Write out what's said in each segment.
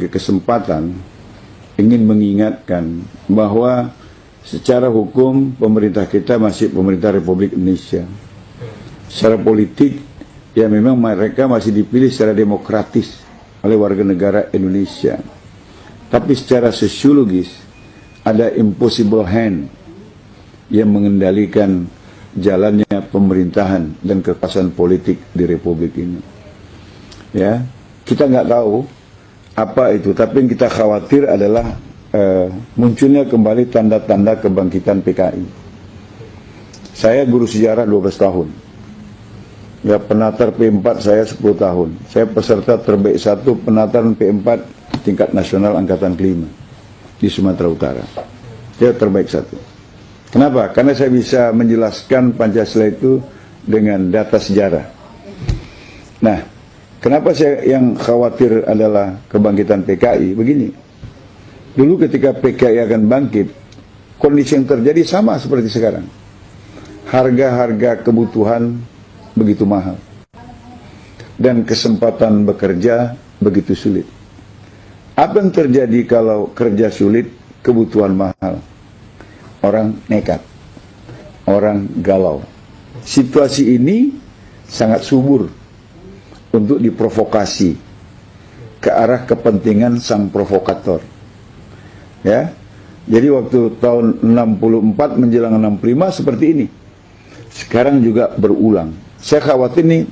kesempatan ingin mengingatkan bahwa secara hukum pemerintah kita masih pemerintah Republik Indonesia. Secara politik ya memang mereka masih dipilih secara demokratis oleh warga negara Indonesia. Tapi secara sosiologis ada impossible hand yang mengendalikan jalannya pemerintahan dan kekuasaan politik di Republik ini. Ya, kita nggak tahu apa itu, tapi yang kita khawatir adalah munculnya kembali tanda-tanda kebangkitan PKI. Saya guru sejarah 12 tahun. Ya, penatar P4 saya 10 tahun. Saya peserta terbaik 1 penataran P4 tingkat nasional angkatan kelima di Sumatera Utara. Saya terbaik 1. Kenapa? Karena saya bisa menjelaskan Pancasila itu dengan data sejarah. Nah, kenapa saya yang khawatir adalah kebangkitan PKI? Begini, dulu ketika PKI akan bangkit, kondisi yang terjadi sama seperti sekarang. Harga-harga kebutuhan begitu mahal. Dan kesempatan bekerja begitu sulit. Apa yang terjadi kalau kerja sulit, kebutuhan mahal? Orang nekat, orang galau. Situasi ini sangat subur untuk diprovokasi ke arah kepentingan sang provokator. Ya, jadi waktu tahun 64 menjelang 65 seperti ini. Sekarang juga berulang. Saya khawatir ini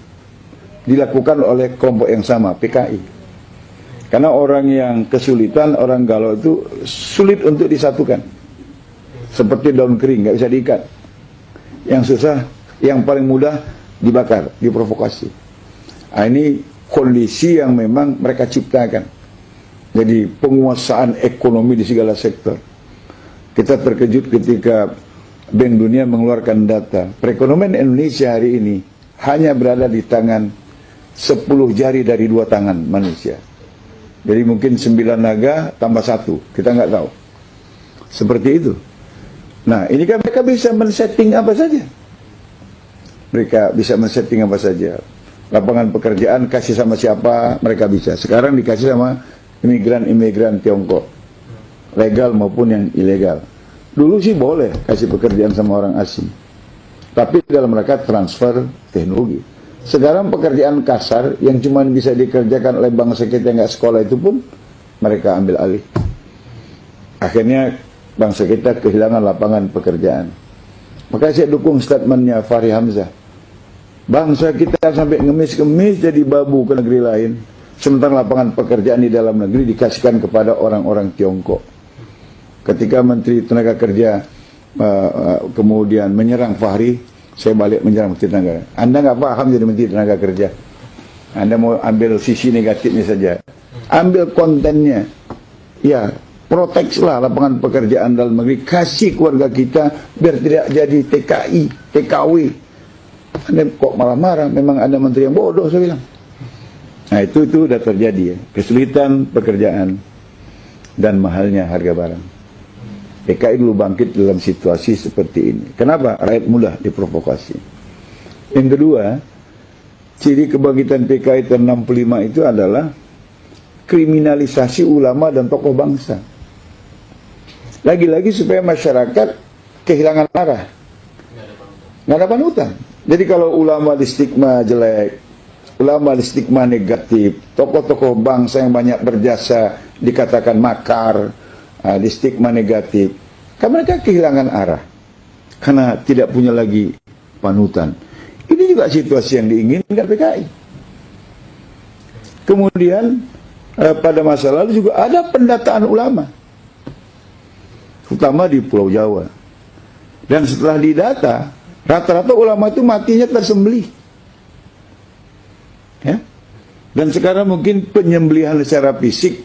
dilakukan oleh kelompok yang sama, PKI. Karena orang yang kesulitan, orang galau itu sulit untuk disatukan. Seperti daun kering, nggak bisa diikat. Yang susah, yang paling mudah dibakar, diprovokasi. Nah, ini kondisi yang memang mereka ciptakan. Jadi penguasaan ekonomi di segala sektor. Kita terkejut ketika Bank Dunia mengeluarkan data. Perekonomian Indonesia hari ini hanya berada di tangan 10 jari dari 2 tangan manusia. Jadi mungkin 9 naga tambah 1, kita nggak tahu. Seperti itu. Nah, ini kan mereka bisa men-setting apa saja. Mereka bisa men-setting apa saja. Lapangan pekerjaan kasih sama siapa, mereka bisa. Sekarang dikasih sama imigran-imigran Tiongkok. Legal maupun yang ilegal. Dulu sih boleh kasih pekerjaan sama orang asing. Tapi dalam rangka transfer teknologi. Sekarang pekerjaan kasar yang cuma bisa dikerjakan oleh bangsa kita yang nggak sekolah itu pun mereka ambil alih. Akhirnya bangsa kita kehilangan lapangan pekerjaan. Maka saya dukung statementnya Fahri Hamzah. Bangsa kita sampai ngemis-ngemis jadi babu ke negeri lain, sementara lapangan pekerjaan di dalam negeri dikasihkan kepada orang-orang Tiongkok. Ketika Menteri Tenaga Kerja kemudian menyerang Fahri, saya balik menyerang Menteri Tenaga. Anda nggak paham jadi Menteri Tenaga Kerja. Anda mau ambil sisi negatifnya saja. Ambil kontennya. Ya, proteksilah lapangan pekerjaan dalam negeri, kasih keluarga kita biar tidak jadi TKI, TKW. Anda kok malah marah? Memang ada menteri yang bodoh, saya bilang. Nah, itu sudah terjadi ya. Kesulitan pekerjaan dan mahalnya harga barang. PKI dulu bangkit dalam situasi seperti ini. Kenapa? Rakyat mudah diprovokasi. Yang kedua, ciri kebangkitan PKI tahun 65 itu adalah kriminalisasi ulama dan tokoh bangsa. Lagi-lagi supaya masyarakat kehilangan arah. Nggak ada panutan. Jadi kalau ulama di stigma jelek, ulama di stigma negatif, tokoh-tokoh bangsa yang banyak berjasa dikatakan makar, di stigma negatif, kan mereka kehilangan arah. Karena tidak punya lagi panutan. Ini juga situasi yang diinginkan PKI. Kemudian pada masa lalu juga ada pendataan ulama. Terutama di Pulau Jawa. Dan setelah didata, rata-rata ulama itu matinya tersembelih. Ya? Dan sekarang mungkin penyembelihan secara fisik,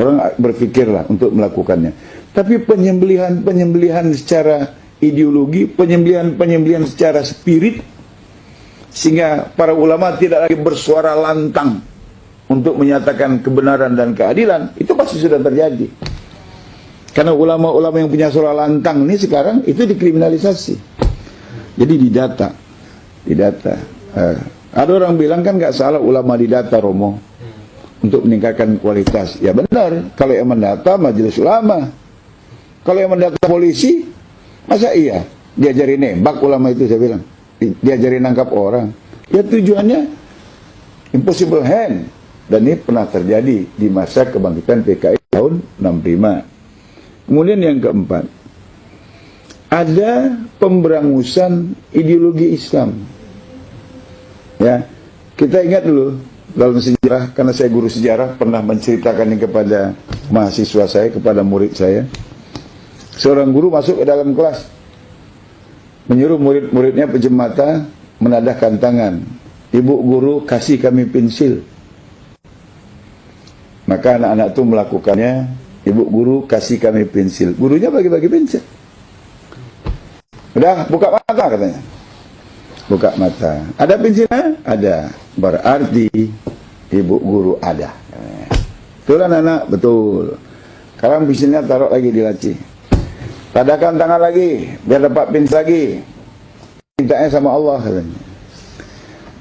orang berpikirlah untuk melakukannya. Tapi penyembelihan secara ideologi, penyembelihan secara spirit, sehingga para ulama tidak lagi bersuara lantang untuk menyatakan kebenaran dan keadilan, itu pasti sudah terjadi. Karena ulama-ulama yang punya suara lantang ini sekarang itu dikriminalisasi. Jadi didata. Ada orang bilang kan nggak salah ulama didata, Romo. untuk meningkatkan kualitas. Ya benar, kalau yang mendata majelis ulama. Kalau yang mendata polisi, masa iya diajari nembak ulama itu, saya bilang. Diajari nangkap orang. Ya tujuannya impossible hand. Dan ini pernah terjadi di masa kebangkitan PKI tahun 65. Kemudian yang keempat, ada pemberangusan ideologi Islam. Ya, kita ingat dulu dalam sejarah, karena saya guru sejarah, pernah menceritakan ini kepada mahasiswa saya, kepada murid saya. Seorang guru masuk ke dalam kelas, menyuruh murid-muridnya pinjam mata, menadahkan tangan. Ibu guru kasih kami pensil. Maka anak-anak itu melakukannya. Ibu guru kasih kami pensil. Gurunya bagi-bagi pensil. Udah, buka mata katanya. Buka mata. Ada pensilnya? Ada. Berarti ibu guru ada. Betul anak-anak? Betul. Sekarang pensilnya taruh lagi di laci. Tadahkan tangan lagi, biar dapat pensil lagi. Mintanya sama Allah katanya.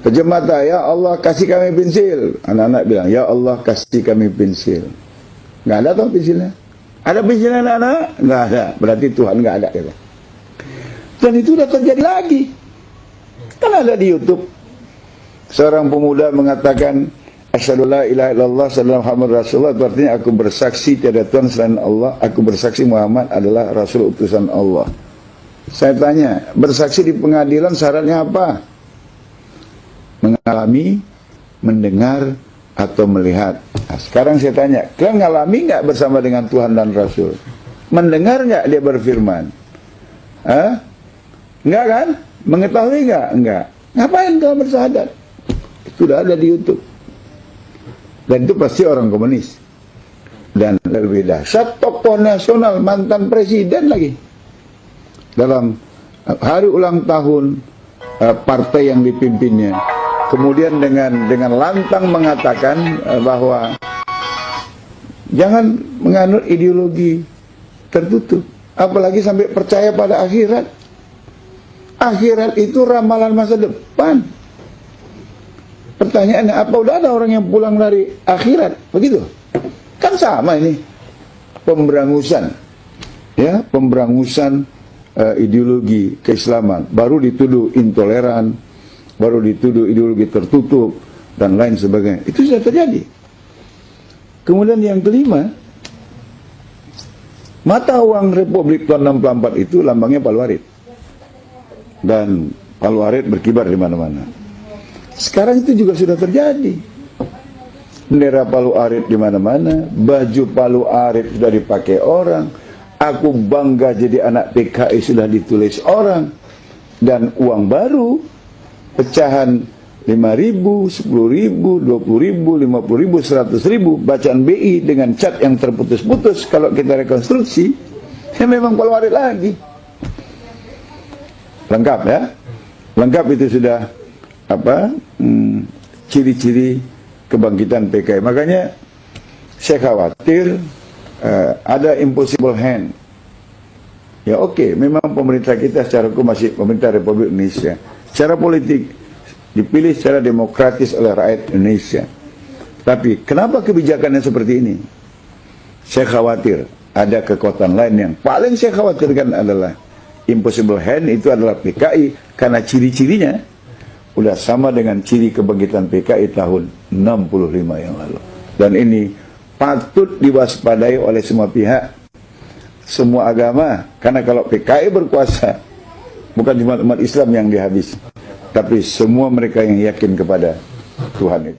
Pejam mata, ya Allah kasih kami pensil. Anak-anak bilang, ya Allah kasih kami pensil. Nggak ada tuh pensilnya. Ada pensilnya anak-anak? Nggak ada. Berarti Tuhan nggak ada. Gitu. Dan itu udah terjadi lagi. Kan ada di YouTube. Seorang pemuda mengatakan, asyhadu la ilaha illallah sallallahu Muhammad Rasulullah, itu artinya aku bersaksi tiada Tuhan selain Allah, aku bersaksi Muhammad adalah Rasul utusan Allah. Saya tanya, bersaksi di pengadilan syaratnya apa? Mengalami, mendengar, atau melihat. Nah, sekarang saya tanya, kalian ngalami nggak bersama dengan Tuhan dan Rasul? Mendengar nggak dia berfirman? Enggak kan? Mengetahui nggak? Enggak. Ngapain kau bersyahadat? Itu sudah ada di YouTube. Dan itu pasti orang komunis. Dan lebih dahsyat, tokoh nasional, mantan presiden lagi. Dalam hari ulang tahun partai yang dipimpinnya. Kemudian dengan lantang mengatakan bahwa jangan menganut ideologi tertutup. Apalagi sampai percaya pada akhirat. Akhirat itu ramalan masa depan. Pertanyaannya, apa udah ada orang yang pulang dari akhirat? Begitu? Kan sama ini. Pemberangusan. Ya, pemberangusan ideologi keislaman. Baru dituduh intoleran, baru dituduh ideologi tertutup, dan lain sebagainya. Itu sudah terjadi. Kemudian yang kelima, mata uang Republik tahun 64 itu lambangnya Palu Arit. Dan Palu Arit berkibar di mana-mana. Sekarang itu juga sudah terjadi. Bendera Palu Arit di mana-mana, baju Palu Arit sudah dipakai orang. Aku bangga jadi anak PKI sudah ditulis orang. Dan uang baru, pecahan 5.000, 10.000, 20.000, 50.000, 100.000, bacaan BI dengan cat yang terputus-putus. Kalau kita rekonstruksi, ya memang Palu Arit lagi. Lengkap ya, lengkap itu sudah apa ciri-ciri kebangkitan PKI. Makanya saya khawatir ada impossible hand. Ya oke, memang pemerintah kita secara hukum masih pemerintah Republik Indonesia. Secara politik dipilih secara demokratis oleh rakyat Indonesia. Tapi kenapa kebijakannya seperti ini? Saya khawatir ada kekuatan lain yang paling saya khawatirkan adalah impossible hand itu adalah PKI, karena ciri-cirinya udah sama dengan ciri kebangkitan PKI tahun 65 yang lalu. Dan ini patut diwaspadai oleh semua pihak, semua agama, karena kalau PKI berkuasa, bukan cuma umat Islam yang dihabis, tapi semua mereka yang yakin kepada Tuhan itu.